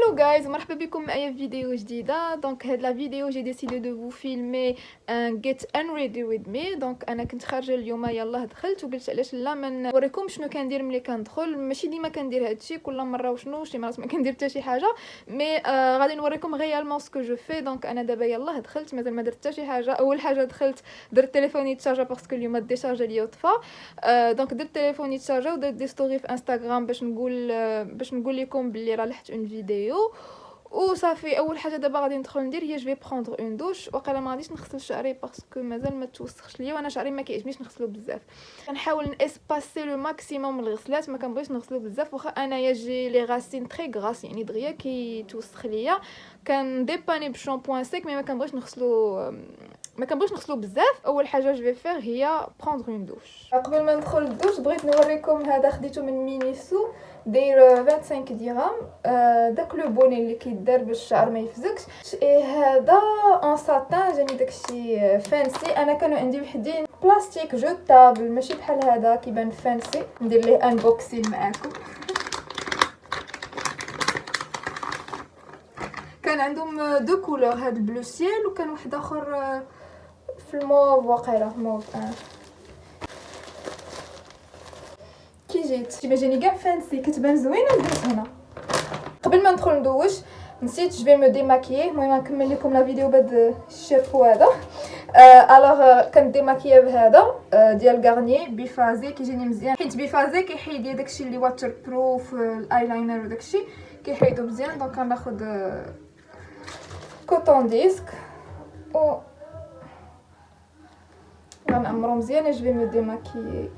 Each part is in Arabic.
Hello guys, مرحبا بكم معايا في فيديو جديده. دونك هاد لا فيديو جي ديسيدي دو فو فيلمي ان get unready with me. دونك انا كنت خارجه اليوم، يلاه دخلت وقلت علاش لا ما نوريكم شنو كندير ملي كندخل. ماشي ديما كندير هادشي، كل مره وشنو شي مرات ما كندير حتى شي حاجه، مي غادي نوريكم غيالمون سكو جو في. دونك انا دابا يلاه دخلت، مازال ما درت حتى شي حاجه. اول حاجه دخلت درت تليفوني تشارجا باسكو اليوم الديشارج ديالي طفى. دونك درت تليفوني تشارجا ودرت دي ستوري في انستغرام باش نقول لكم بلي راه لحت اون فيديو وصافي. اول حاجه دابا غادي ندخل ندير هي جو بروندر اون دوش. وقيلا ما غاديش نغسل شعري باسكو مازال ما توسخش ليا، وانا شعري ما كيعجبنيش نغسلو بزاف. كنحاول ناسباسي لو ماكسيموم من الغسلات، ما كنبغيش نغسلو بزاف واخا انا يجي لي غاسين تري غراس، يعني دغيا كيتوسخ ليا. كنديباني بشامبوان سيك مي ما كنبغيش نغسلو بزاف. اول حاجه جو فير هي بروندر اون دوش. قبل ما ندخل الدوش بغيت نوريكم هذا، خديته من مينيسو، داير 25 درهم. داك لو بوني اللي كيدار باش الشعر ما يفزكش. هذا اون ساتان، جاني داكشي فانسي. انا كانوا عندي وحدين بلاستيك جوتابل ماشي بحال هذا كيبان فانسي. ندير ليه انبوكسين معاكم. كان عندهم دو كولور، هذا البلو سيل وكان واحد اخر في الموف، واقيلا موف. كي جيت جاني كاع فانسي، كتبان زوينه درت هنا. قبل ما ندخل ندوش نسيت جو مو ديماكيي. المهم نكمل لكم لا فيديو بهذا الشامبو هذا. الوغ كنديماكيي بهذا ديال غارنيي بيفازي، كيجيني مزيان حيت بيفازي كيحيد لي داكشي اللي واتر بروف، الايلاينر وداكشي كيحيدو مزيان. دونك غناخذ كوطون ديسك و غنعمرو مزيان. جو مو ديماكيي.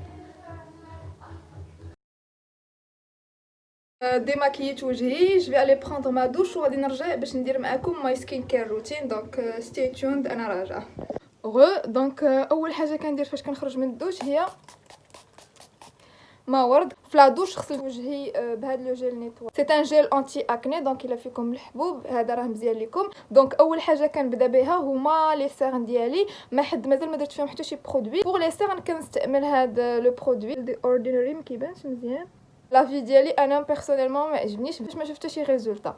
ديماكيت وجهي، جو في الي بروندر ما دوش وغادي نرجع باش ندير معكم ماي سكين كير روتين. دونك ستي تيوند، انا راجعه. دونك اول حاجه كندير فاش كنخرج من الدوش هي ما ورد في لا دوش. غسل وجهي بهذا لو جيل نيتوا، سي ان جيل انتي اكني. دونك الا فيكم الحبوب هذا راه مزيان لكم. دونك اول حاجه كنبدا بها هما لي سيرن ديالي. ما حد مازال ما درت فيهم حتى شي برودوي. بوغ لي سيرن كنستعمل هذا لو برودوي دي اوردينري، ما كيبانش مزيان لافي ديالي. انا بيرسونيلمون ما عجبنيش باش ما شفت شي ريزولطا.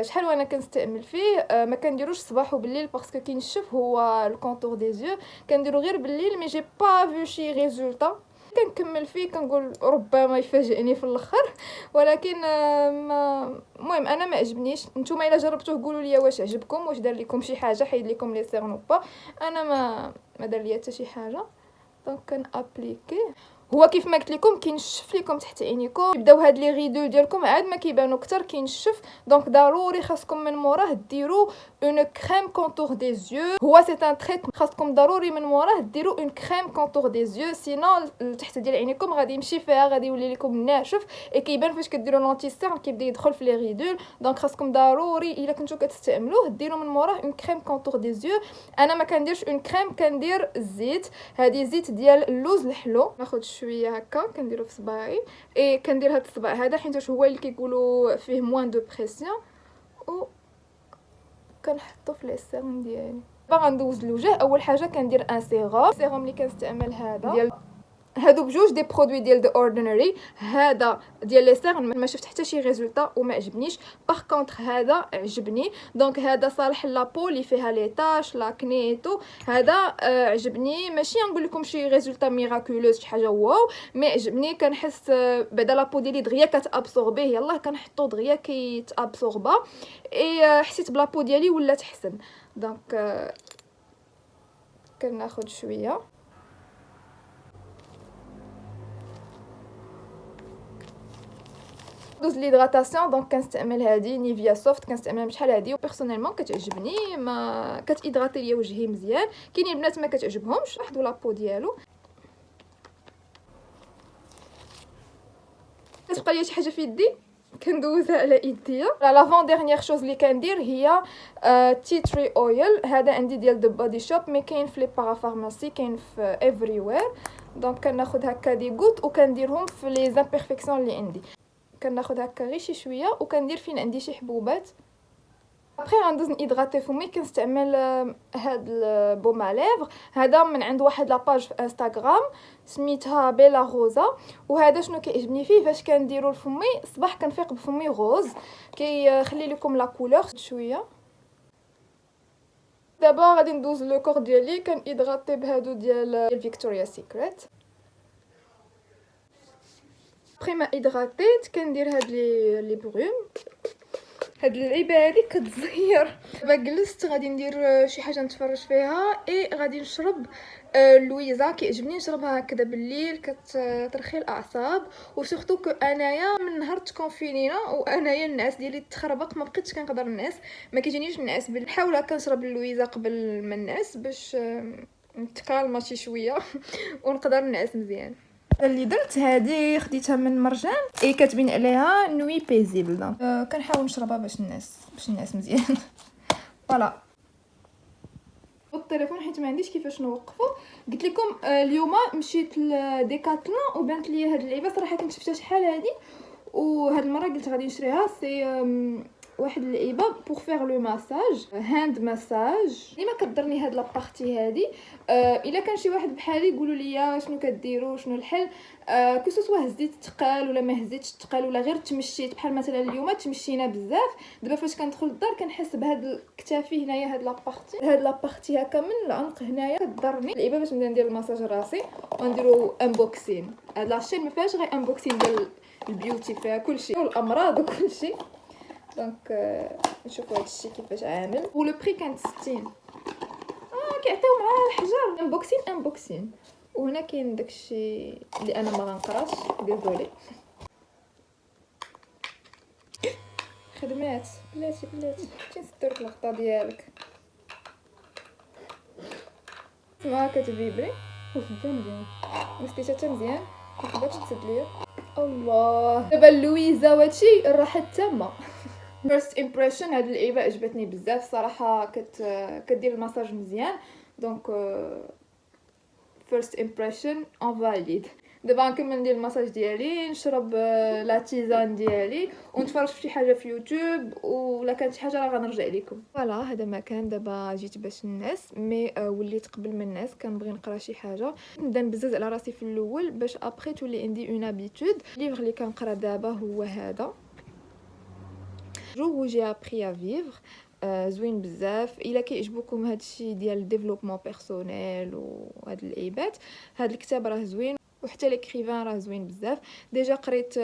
شحال وانا كنستعمل فيه. ما كنديروش صباح وبالليل باسكو كينشف هو الكونتور دي زيو. كنديرو غير بالليل مي جي با فيو شي ريزولطا. كنكمل فيه كنقول ربما يفاجئني في الاخر، ولكن المهم انا ما عجبنيش. نتوما الا جربتوه قولوا لي واش عجبكم، واش دار لكم شي حاجه، حيد لكم لي سيرن با. انا ما دار ليا حتى شي حاجه. دونك كنابليكي. هو كيف ما قلت لكم كينشف لكم تحت عينيكم، يبداو هاد لي غيدول ديالكم عاد ما كيبانو اكثر كينشف. دونك ضروري خاصكم من موراه ديروا اون كريم كونتور دي زيو. هو سي ان تريتمون، خاصكم ضروري من موراه ديروا اون كريم كونتور دي زيو، سينو تحت ديال عينيكم غادي يمشي فيها، غادي يولي لكم ناشف. كيبان فاش كديروا لونتي سيرن كيبدا يدخل في لي غيدول. دونك خاصكم ضروري الا كنتو كتستعملوه ديروا من موراه اون كريم كونتور دي زيو. انا ما كنديرش اون كريم، كندير الزيت. هذه زيت ديال اللوز الحلو. ناخذ شويه هكا كنديرو في صباعي. كندير هذا الصباع هذا حيت هو اللي كيقولوا فيه موان دو بريسيون، و كنحطو في لي سيرن ديالي. دابا غندوز الوجه. اول حاجه كندير ان سيروم اللي كنستعمل هذا ديال هادو بجوج دي برودوي ديال ذا اوردينري. هذا ديال لي سيرن ما شفت حتى شي ريزولطا وما عجبنيش. باغ كونطخ هذا عجبني. دونك هذا صالح لابو اللي فيها لي تاش لاكني تو. هذا عجبني، ماشي نقول لكم شي ريزولطا ميراكولوس شي حاجه واو، مي عجبني. كنحس بعدا لابو ديالي دغيا كتابسوربيه، يلاه كنحطو دغيا كيتابسوربا. حسيت بلابو ديالي ولات احسن. دونك كناخذ شويه دوز ليدغاتاسيون. دونك كنستعمل هذه نيفيا سوفت، كنستعملها بشحال هذه وبيرسونيلمون كتعجبني، ما كتيدغاتي ليا وجهي مزيان. كاينين البنات ما كتعجبهمش، واحد لابو ديالو. كتبقى ليا شي حاجه في يدي كندوزها على يديا. لافون ديرنيير شوز اللي كندير هي تي تري اويل. هذا عندي ديال دو بودي شوب، مي كاين في لي بارافارماسي، كاين في ايفري وير. دونك كناخذ هكا دي غوت وكنديرهم في لي زامبيرفيكسيون اللي عندي. كناخذ هكا غير شي شويه وكندير فين عندي شي حبوبات. ابري غندوز نيدغاتي فمي. كنستعمل هاد البوم ا ليفر هذا من عند واحد لاباج في انستغرام سميتها بيلا روزا. وهذا شنو كيعجبني فيه فاش كنديرو لفمي الصباح كنفيق بفمي غوز كيخلي لكم لا كولور شويه. دابا غادي ندوز لو كور ديالي كنيدغاتي بهادو ديال فيكتوريا سيكريت. بخي ما ايدغاتيت كندير هاد لي بروم. هاد اللعيبه هادي كتزير. دابا جلست غادي ندير شي حاجه نتفرج فيها غادي نشرب لويزا. كيعجبني نشربها هكذا بالليل كترخي الاعصاب. وسورتو كو انايا من نهار تكونفينينا وانايا النعاس ديالي تخربق ما بقيتش كنقدر نعس ما كيجينيش النعاس بالحاول كنشرب اللويزا قبل ما نعس باش نتكالما شي شويه ونقدر نعس مزيان. اللي درت هذه خديتها من مرجان كتبين عليها نوي بيزيبل. دونك كنحاول نشربها باش نعس مزيان. فوالا التليفون حيت ما عنديش كيفاش نوقفو. قلت لكم اليوم مشيت لديكاتلون وبانت لي هاد اللعيبه صراحه كنت شفتها شحال هادي وهاد المره قلت غادي نشريها. سي واحد اللعيبه بوغ فيغ لو مساج هاند مساج. ديما كضرني هاد لابارتي هادي. الا كان شي واحد بحالي يقولوا لي شنو كديروا شنو الحل. كو سوا هزيت الثقال ولا ما هزيتش الثقال ولا غير تمشيت بحال مثلا اليوم تمشينا بزاف. دابا فاش كندخل للدار كنحس بهاد الكتافي هنايا هاد لابارتي هكا من العنق هنايا كضرني. اللعيبه باش نبدا ندير المساج راسي ونديرو انبوكسين. هاد لاشين ما فيهاش غير انبوكسين ديال البيوتي فيها كلشي والامراض وكلشي. دونك نشوفوا هادشي كيفاش عامل. ولو بري كانت 60 كيعطيو مع الحجر انبوكسين. وهنا كاين داكشي اللي انا ما غنقراش ديزولي. خدمات بلاتي مشيت ندير الغطا ديالك ما كتفيبري وخدام مزيان وستيتها حتى مزيان وبغات تسد ليا. الله دابا لويزا وهادشي الراحه التامه. first impression هاد اللعيبه عجبتني بزاف صراحه. كدير المساج مزيان. دونك first impression on valide. دابا نكمل ندير المساج ديالي نشرب لا تيزان ديالي ونتفرج في شي حاجه في يوتيوب ولا كانت شي حاجه راه غنرجع لكم. فوالا هذا ما كان. دابا جيت باش نعس مي وليت قبل ما نعس كنبغي نقرا شي حاجه. نبدا نبزز على راسي في الاول باش ابري تولي عندي اون هابيتود. الليفر اللي كنقرا دابا هو هذا جو جي ابري ا فيفر. زوين بزاف. الا كيعجبكم هادشي ديال ديفلوبمون بيرسونيل وهاد اللعيبات هاد الكتاب راه زوين وحتى ليكريفان راه زوين بزاف. ديجا قريت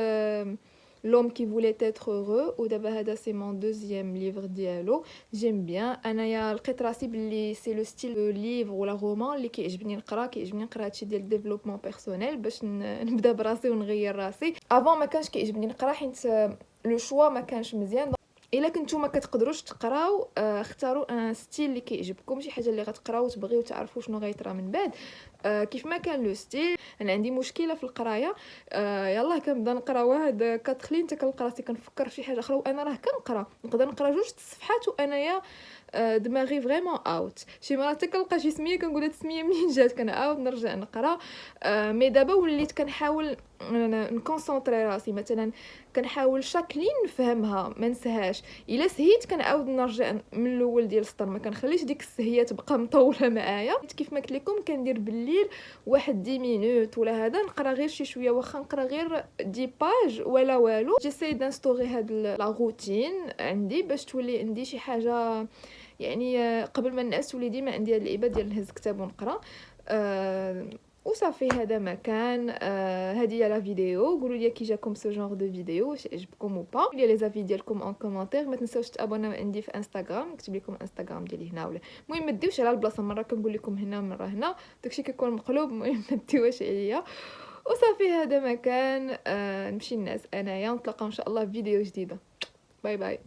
لوم كي فولي تيتر هورو ودابا هذا سي مون دوزيام ليفر ديالو. جيم بيان انايا لقيت راسي بلي سي لو ستيل ليفر ولا رومان اللي كيعجبني نقرا هادشي ديال ديفلوبمون بيرسونيل باش نبدا براسي ونغير راسي. افون ما كانش كيعجبني نقرا حيت لو شوا ما كانش مزيان. الا كنتو ما كتقدروش تقراو اختاروا ان ستيل اللي كيعجبكم شي حاجه اللي غتقراو تبغيو تعرفوا شنو غيطرا من بعد. كيف ما كان لو ستيل. انا عندي مشكله في القرايه. يلاه كنبدا نقرا واحد كتخلي انت كنلقى راسي كنفكر في شي حاجه اخرى وانا راه كنقرا نقدر نقرا 2 صفحات وانايا دماغي فريمون اوت. شي مرات كنلقى شي سميه كنقول هاد السميه منين جات كنعاود نرجع نقرا. مي دابا وليت كنحاول نكونسونطري راسي مثلا كنحاول شاك لين نفهمها ما نساهاش. الا سهيت كنعاود نرجع من الاول ديال السطر ما كنخليش ديك السهيه تبقى مطوله معايا. كيف ما قلت لكم كندير بالليل واحد 10 مينوت ولا هذا نقرا غير شي شويه واخا نقرا غير 10 باج ولا والو. جيساي دانستوري هاد لا روتين عندي باش تولي عندي شي حاجه يعني قبل ما نعس تولي ديما عندي هاد اللعيبه ديال نهز كتاب ونقرا. وصافي هذا ما كان. هذه هي لا فيديو. قولوا لي كي جاكم سو جونغ دو فيديو واش عجبكم او با. قولوا لي زافي ديالكم اون كومونتير. ما تنساوش تابوناو عندي في انستغرام نكتب لكم انستغرام ديالي هنا ولا المهم ما ديوش على البلاصه مره كنقول لكم هنا مره هنا داكشي كيكون مقلوب. المهم ما ديوش عليا. وصافي هذا ما كان. نمشي نعس انايا. نتلاقاو ان شاء الله في فيديو جديده. باي باي.